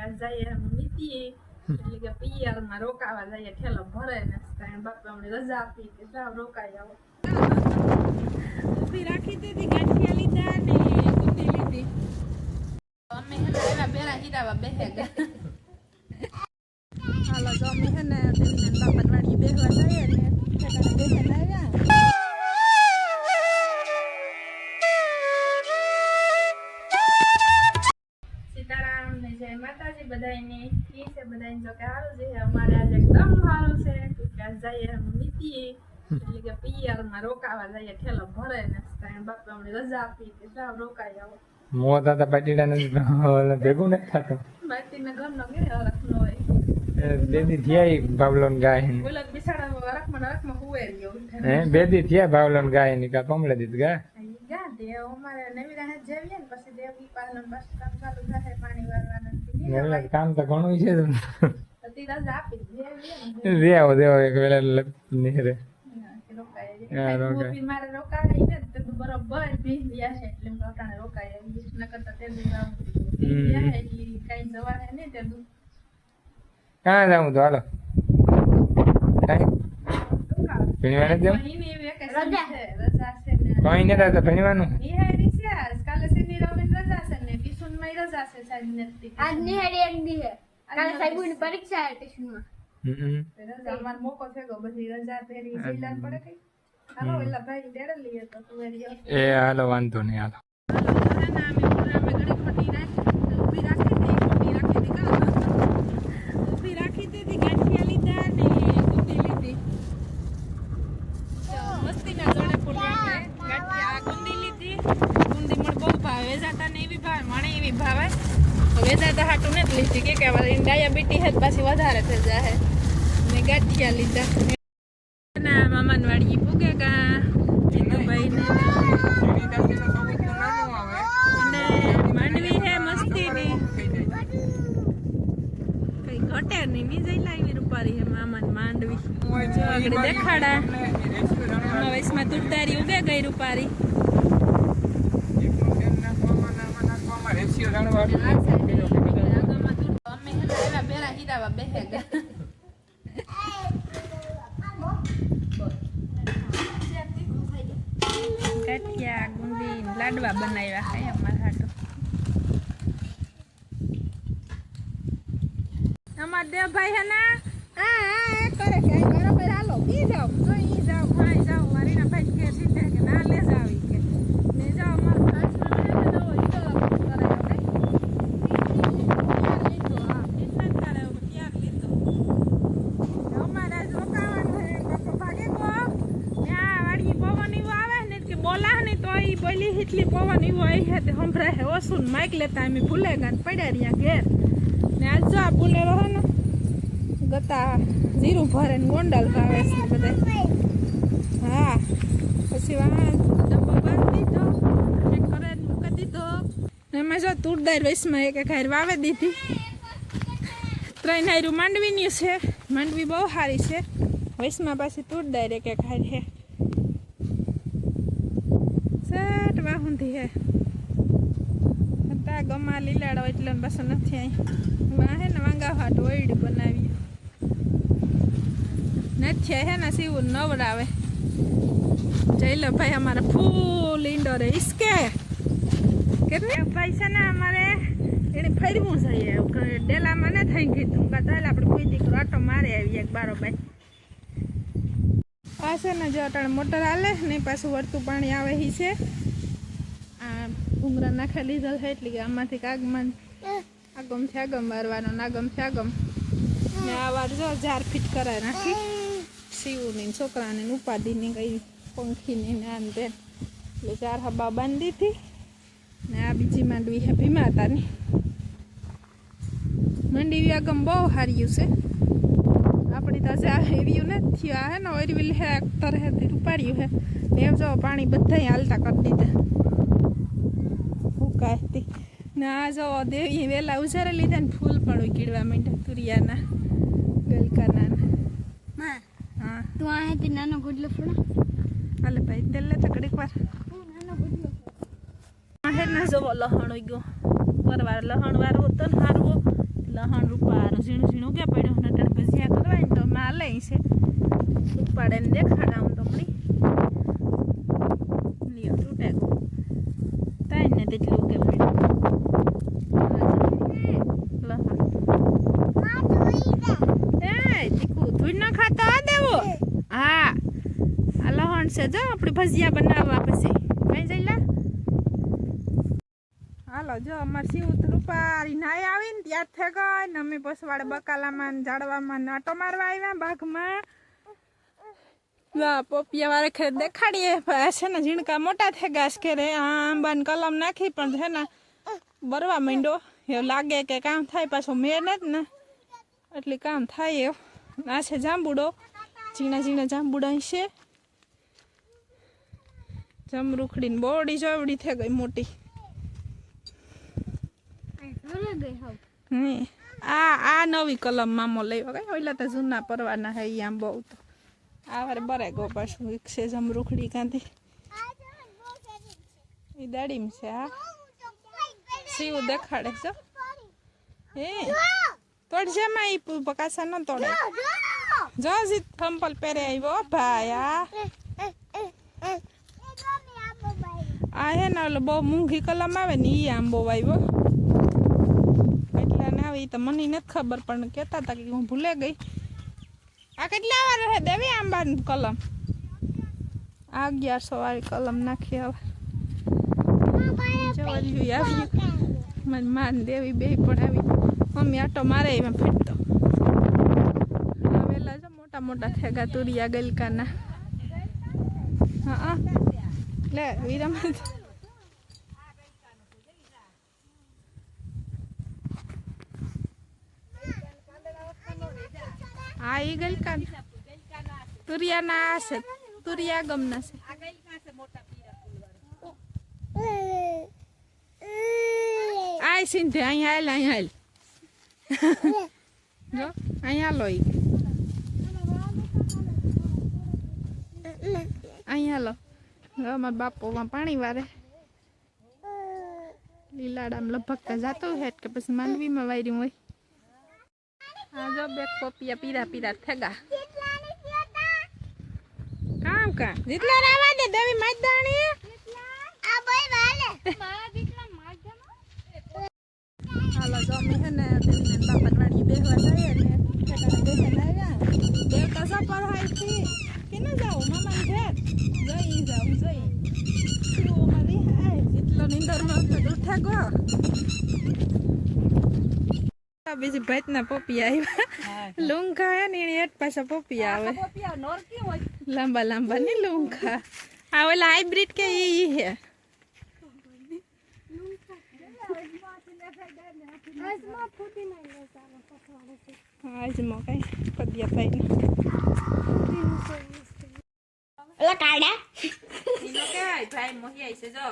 आज जाइए नीति એટલે કે પિયર માં રોકાવા જઈએ ઠેલો ભરે ને તાણ બાપા અમને રજા આપી કે જાવ રોકાઈ આવો ઊભી રાખી દીધી ગાંઠિયા લીધા ને કુંડી લીધી અમે હે એવા બેરા હીરાવા બેહે ગયા હાલો જો અમે હે ને બાપા વાડી બેહવા જઈએ ને ઠેકાણે બેહે આવ્યા माताजी बधाई ने ठीक है बधाई जो के हारू जे हमारे आज एकदम हारू छे कि आज जाइए नीति એટલે કે પિયર માં રોકાવા જઈએ ઠેલો ભરે ને તાણ બાપા અમને રજા આપી કે જાવ રોકાઈ આવો મોતા તા પાટીડા ને ભેગું ન થાતો બાટીના ઘરનો કે હરખનો હોય બેદી થયા બાવલોન ગાય ને બોલક બિસાડા હરખમાં હુએ રહ્યો હે બેદી થયા બાવલોન ગાય ની કા કમળે દીધ ગા યા દેવ અમારે નવી રાહ જેવીએ ને પછી દેવની પાલન બસ કામ ચાલુ થાય પાણી વાળવાનું એટલે કામ તો ઘણું છે અતિ રજા આપી દેવીએ ને દેવો એક વેલા નીરે રોકાય રોકાય મારે રોકાય ને તો બરોબર ભીયા છે એટલે રોકાણે રોકાય ન કરતા તે દીવા ભીયા એટલે કઈ જવા હે ને તે દુ ક્યાં જાઉં તો હાલો કઈ ભણવાને જેમ મહિને વેકેશન છે રજા છે ને કઈ ન થાય તો ભણવાનું નિહારી છે કાલે શનિ રવિ રજા છે ને ટ્યુશન માં રજા છે સાહેબ ને આજ નિહારી એક દી હે કાલે સાહેબની પરીક્ષા હે ટ્યુશન માં રજા અમાર મોકો થયો બધી રજા પેરી જઈલા પડે કઈ હાલો એલા ભાઈ ડેડે લઈએ તો તું એરિયો એ હાલો વાંધો નહીં હાલો ડાયાબિટીસ જ પાછી વધારે થઈ જાય ને ગાંઠિયા લીધા ના મામાન વાડી પૂગે કા ભાઈ ને માંડવી હે મસ્તી ની કઈ ઘટે નહીં ની જઈ લાવી રૂપારી હે મામાન માંડવી જો આગળ દેખાડા વયસમાં તુરદારી ઉગે ગઈ રૂપારી બેરા હીરાવા બેહે ગયા ગાંઠિયા ગુંદી લાડવા બનાવ્યા હે અમારા હાટો અમાર દેવભાઈ હે ના હા કરે કે બરોબર હાલો ઈ જાવ તો ઈ જાવ ભાઈ જાવ મારીના ભાઈ કે સીધે કે ના લે જાવી કે લે જાવ અમાર ખાસ મને તો ઈ તો કરે બોલી એટલી પવન એવો આવી છે તે સંભળાય છે ઓછું માઇક લેતા અમે ભૂલે ગયા પડ્યા રહ્યા ઘેર ને આજ જો આ ભૂલેલો હે ને ગતા જીરું ભરે ને ગોંડલ ભાવે છે બધા હા પછી વાહ ડબ્બો બાંધી દીધો ચેક કરે મૂકી દીધો એમાં જો તુરદાર વૈસમાં એક હાર વાવે દીધી 3 હારું માંડવીની છે માંડવી બહુ સારી છે વૈસમાં પાછી તુરદાર એક હાર છે વાહુંધી હે હતા ગમા લીલાડો એટલે બસ નથી અહીં વાહે ને વાંગા હાટ ઓયડી બનાવી નથી હે ને સીવું નવડાવે જઈલો ભાઈ અમારા ફૂલ ઇન્ડોર ઈસકે કેટલે ભાઈ છે ને અમારે એને ફરવું જોઈએ ડેલામાં ન થઈ ગયું કાં તો આપણે કોઈ દીકરો આટો મારે આવી એક બારોબાઈ આ છે ને જો અટાણે મોટર હાલે ને પાછું વળતું પાણી આવે હી છે ઉંગરા નાખા લીધેલ છે એટલે કે આમાંથી આગમન આગમથી આગમ વારવાનો નાગમથી આગમ ને આ વાર જો 4 ફીટ કરાય નાખી સીવુની છોકરાને ઉપાડીની કઈ પંખીની ને આમ તેમ એટલે 4 હબા બાંધી હતી ને આ બીજી માંડવી હે ભીમાતાની માંડવી આગમ બહુ હાર્યું છે આપણી તો એવી નથી થયું હે ને ઓરવીલ હે અખ્તર હે તે રૂપાડ્યું હે ને એમ જો પાણી બધા હાલતા કરી દીધા હુકાતી ને આ જો દેવી વેલા ઉજારે લીધા ને ફૂલ પણ ઉગીડવા માંડ્યા તુરિયાના ગલકાના હા તું આ તે નાનો ગુડલો ફોડા હાલે ભાઈ તેલ લે તકડીક વાર નાનો ગુડલો આ હે ના જો લહણ ઉગ્યો પરવાર લહણ વાળો હતો ને હારવો ઝીણું ઝીણું કે પડ્યું ને અટાણે ભજીયા કરવા ને તો માં લઈ છે ઉપાડે ને દેખાડાવું તમને લ્યો તૂટે તાઈ ને તેટલું કે પડ્યું ધૂળ ના ખાતા દેવો હા આ લહણ છે જો આપણે ભજીયા બનાવવા પછી કઈ જઈલા હાલો જો અમાર શિવ રૂપારી નાય આવી ને ત્યાર થઈ ગઈ ને અમે પસવાડે બકાલામાં ને ઝાડવામાં નાટો મારવા આવ્યા બાઘમાં પોપિયા વાળા ખેર દેખાડીએ છે ને ઝીણકા મોટા થઈ ગયા છે કે આંબા ને કલમ નાખી પણ છે ને બરવા માંડ્યો એવું લાગે કે કામ થાય પાછું મેં જ ને એટલે કામ થાય એવું આ છે જાંબુડો ઝીણા ઝીણા જાંબુડા છે જમરૂખડીને બોડી જોવડી થઈ ગઈ મોટી આ નવી કલમ મામો લેવા ગઈ ઓલા તો જૂના પરવાના હે આમ બહુ તો આ વારે બરાય ગો પાછું એક છે જમરૂખડી કાંધી એ દાડીમાં છે હા શિવ દેખાડે છે હે તોડજે માં ઈ પકાસા ન તોડે જો જી થંપલ પહેરે આવ્યો ભાઈ આ હે ને ઓલો બહુ મૂંઘી કલમ આવે ને ઈ આંબો આવ્યો કેટલા ને આવે ઈ તો મને નથી ખબર પણ કહેતા હતા કે હું ભૂલે ગઈ આ કેટલા વાર હે દેવી આંબાની કલમ આ 1100 વાળી કલમ નાખી હવે જવાલ્યું આવ્યું મને માન દેવી બે પણ આવી મમ્મી આટો મારે એમાં ફેટતો આવેલા જો મોટા મોટા થેગા તુરિયા ગલકાના હા લે વિરામ હા ઈ ગલકા તુરિયા ના છે તુરિયા ગમના છે આય સિંધે અહીંયા હાલ જો અહીંયા લો અહીંયા લો અમારા બાપોમાં પાણી વારે લીલાડામાં લભગતા જાતો હે કે પછી માંડવીમાં વાર્યું હોય હા જો બે પોપિયા પીરા પીરા થેગા કામ કા જેટલા રાવા દે દેવી માજદાણી આ ભાઈ વાલે મારા જેટલા માજદાનો હાલો જો મે હે ને દેવીને બાપા વાડી બેહવા જાય ને ઠેકાણે બેહવા આવ્યા દેવતા સપર હાઈ થી કે ન જાવ મામા ઘેર જઈ જાવ જઈ તું મારી હાય જેટલો નિંદરમાં ઉઠા ગો બીજી ભાઈના પોપિયા આવ્યા લુંગા હે ને એટ પાછા પોપિયા આવે લાંબા લાંબા ને લુંગા આ ઓલા હાઇબ્રિડ કે ઈ હે આજમો કઈ પદ્યા ભાઈ ઓલા કાડા ઈનો કેવાય ભાઈ મોહિયાઈ છે જો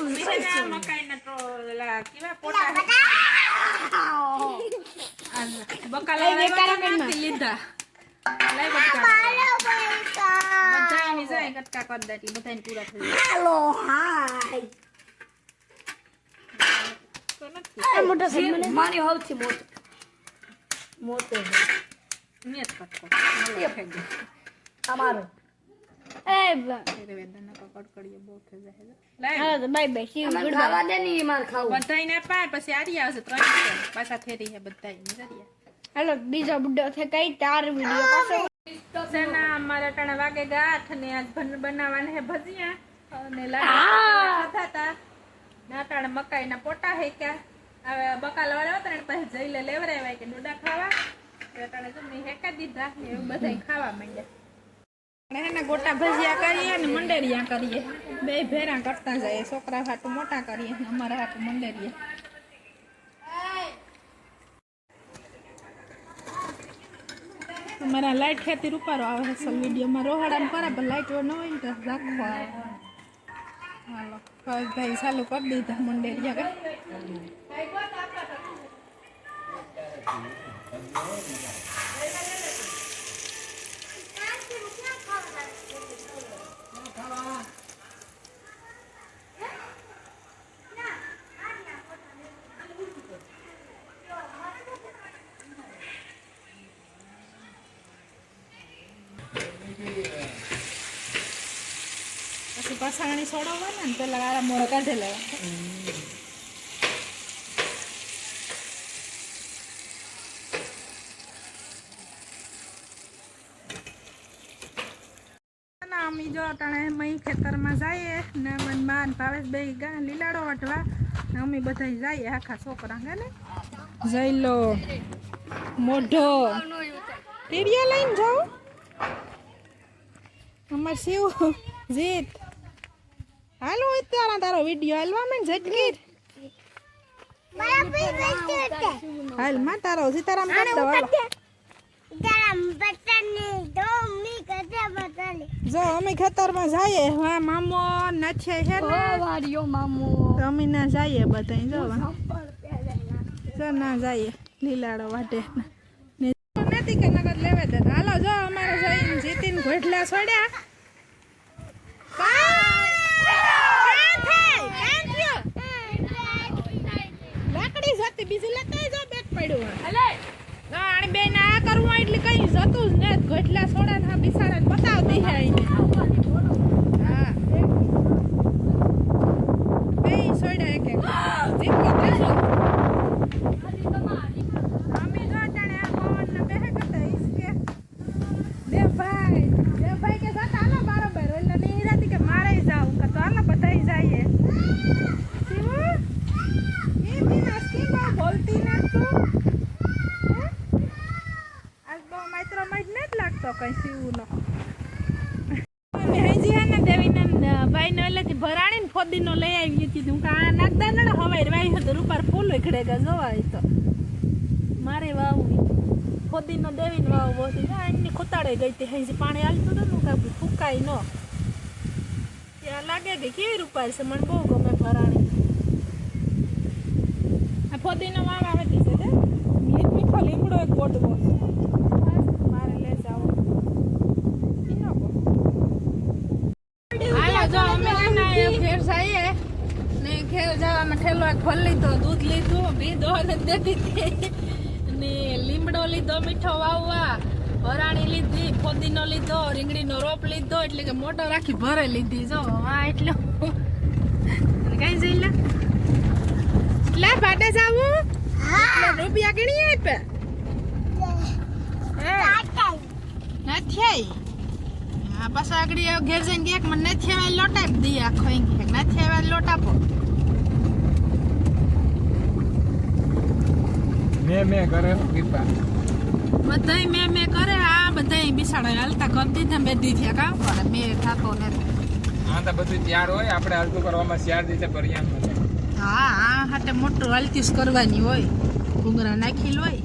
મેના મકાઈના તો ઓલા કેવા પોટા બકાલા લેવા લીધા લઈ બધાની જાય કટકા કરી દેતી બધાને પૂરા થઈ હેલો હાય આ મોટો છે મારી સૌથી મોટો નિયત કટકો મને ફેંક અમારો એ વેદના કડકડીએ બહુ થઈ જાય હાલો તો bye bye see good bye દે ની માર ખાવ બધાઈને પાર પછી આરી આવશે 3 પાછા થેરી હે બધાઈ નજરિયા હાલો બીજો બુડો છે કઈ તાર વિડિયો પાછો સેના અમારા ટાણા વાગે ગાંઠ ને આજ બનાવવાના હે ભજીયા અને લાડવા ખાતા નાટાણા મકાઈના પોટા હે ક્યાં હવે બકાલ વાળા હતા ને પછી જઈને લેવરાવ્યા કે ડોડા ખાવા ટાણા જમી હેકા દીધા એવું બધાય ખાવા માંડ્યા એને ગોટા ભજીયા કરીએ ને મંડેરિયા કરીએ બે ભેરા કરતા જાય છોકરા હાટું મોટા કરીએ ને અમારા હાટું મંડેરિયા અમારા લાઈટ ખેતી રૂપારો આવે છે સલ વિડીયોમાં રોહાડામાં કરે પણ લાઈટ ન હોય ને તો રાખવો આવે હાલો ભાઈ ચાલુ કરી દીધા મંડેરિયા મસાણી છોડવાના ને પેલા આરા મોળો કાઢી લેવા. ના અમી જો અટાણે મઈ ખેતરમાં જઈએ ને મન માન ભાવેશ બે ગા લીલાડો વટવા ને અમે બધા જઈએ આખા છોકરા હે ને જઈ લો મોઢો ટીરિયા લઈને જાઉં અમાર શિવ જીત હાલો તારા તારો વિડિયો હાલવા મેં ઝટકીર હાલ માં તારો સીતારામ કરતો હાલો જો અમે ખેતરમાં જઈએ હા મામો નાચે છે ને વાડિયો મામો તો અમે ના જઈએ બધા જો ના જઈએ લીલાડો વાટે ને નથી કે નગર લેવા દે હાલો જો અમારે જઈને જીતીન ઘોટલા છોડ્યા લાકડી જતી બીજી લેતા જો બેટ પડ્યું આણી બેન આ કરવું એટલે કઈ જતું જ ને ઘોટલા છોડા ને બિસાડા બતાવતી છે આઈને હા બે છોડ્યા એક એક જીત કે દેજો અમે જો જાણે આ પવન ને બેહે કરતા ઈસકે દેવભાઈ કે સાથ હાલો બરોબર એટલે નહીં રાતી કે મારે જાવ કે તો હાલો બધાય જઈએ શિવ એ બિના સ્કીમ બોલતી ના તું આજ બહુ માત્ર મજ ન લાગતો કઈ શિવનો હજી હે ને દેવીના ભાઈ ને એટલે ભરાણી ને ફોદીનો લઈ આવી હતી હું કે આ નાખતા ને હવાઈ વાઈ હતું ઉપર ફૂલ ઉખડેગા જોવાય તો મારે વાવું ફોદીનો દેવીને વાવ બોતી એની ખોતાડે ગઈ હતી હજી પાણી હાલતું નતું કાપી ફૂકાય ન ત્યાં લાગે કે કેવી રૂપાય છે મને બહુ ગમે ભરાણી આ ફોદીનો વાવ આવે છે મીઠો લીમડો એક ગોટવો મારે લે જાવ હાલો જો અમે ઘેર જઈએ ને ઘેર જવામાં ઠેલો એક ફળ લીધો દૂધ લીધું ભીંડો ને દેતી ને લીમડો લીધો મીઠો વાવવા વરાણી લીધી ફોદીનો લીધો રીંગણીનો રોપ લીધો એટલે કે મોટો રાખી ભરે લીધી જો હા એટલે કઈ જઈ લે ભાડે જાવું રૂપિયા ગણી આપ્યા નથી આવી હા બસ આગળ ઘેર જઈને એક મને નથી આવે લોટ આપી દઈએ આખો નથી આવે લોટ આપો મેં કરે કૃપા બધાય મેં કરે આ બધાય બિસાડા હાલતા કરી દીધા બે દી થયા કામ કરે મેં થતો નથી આ તો બધું તૈયાર હોય આપણે હલતું કરવામાં 4 દિવસે પરિયામ હા હા હાટે મોટું હલતીસ કરવાની હોય ઘૂંઘરા નાખેલ હોય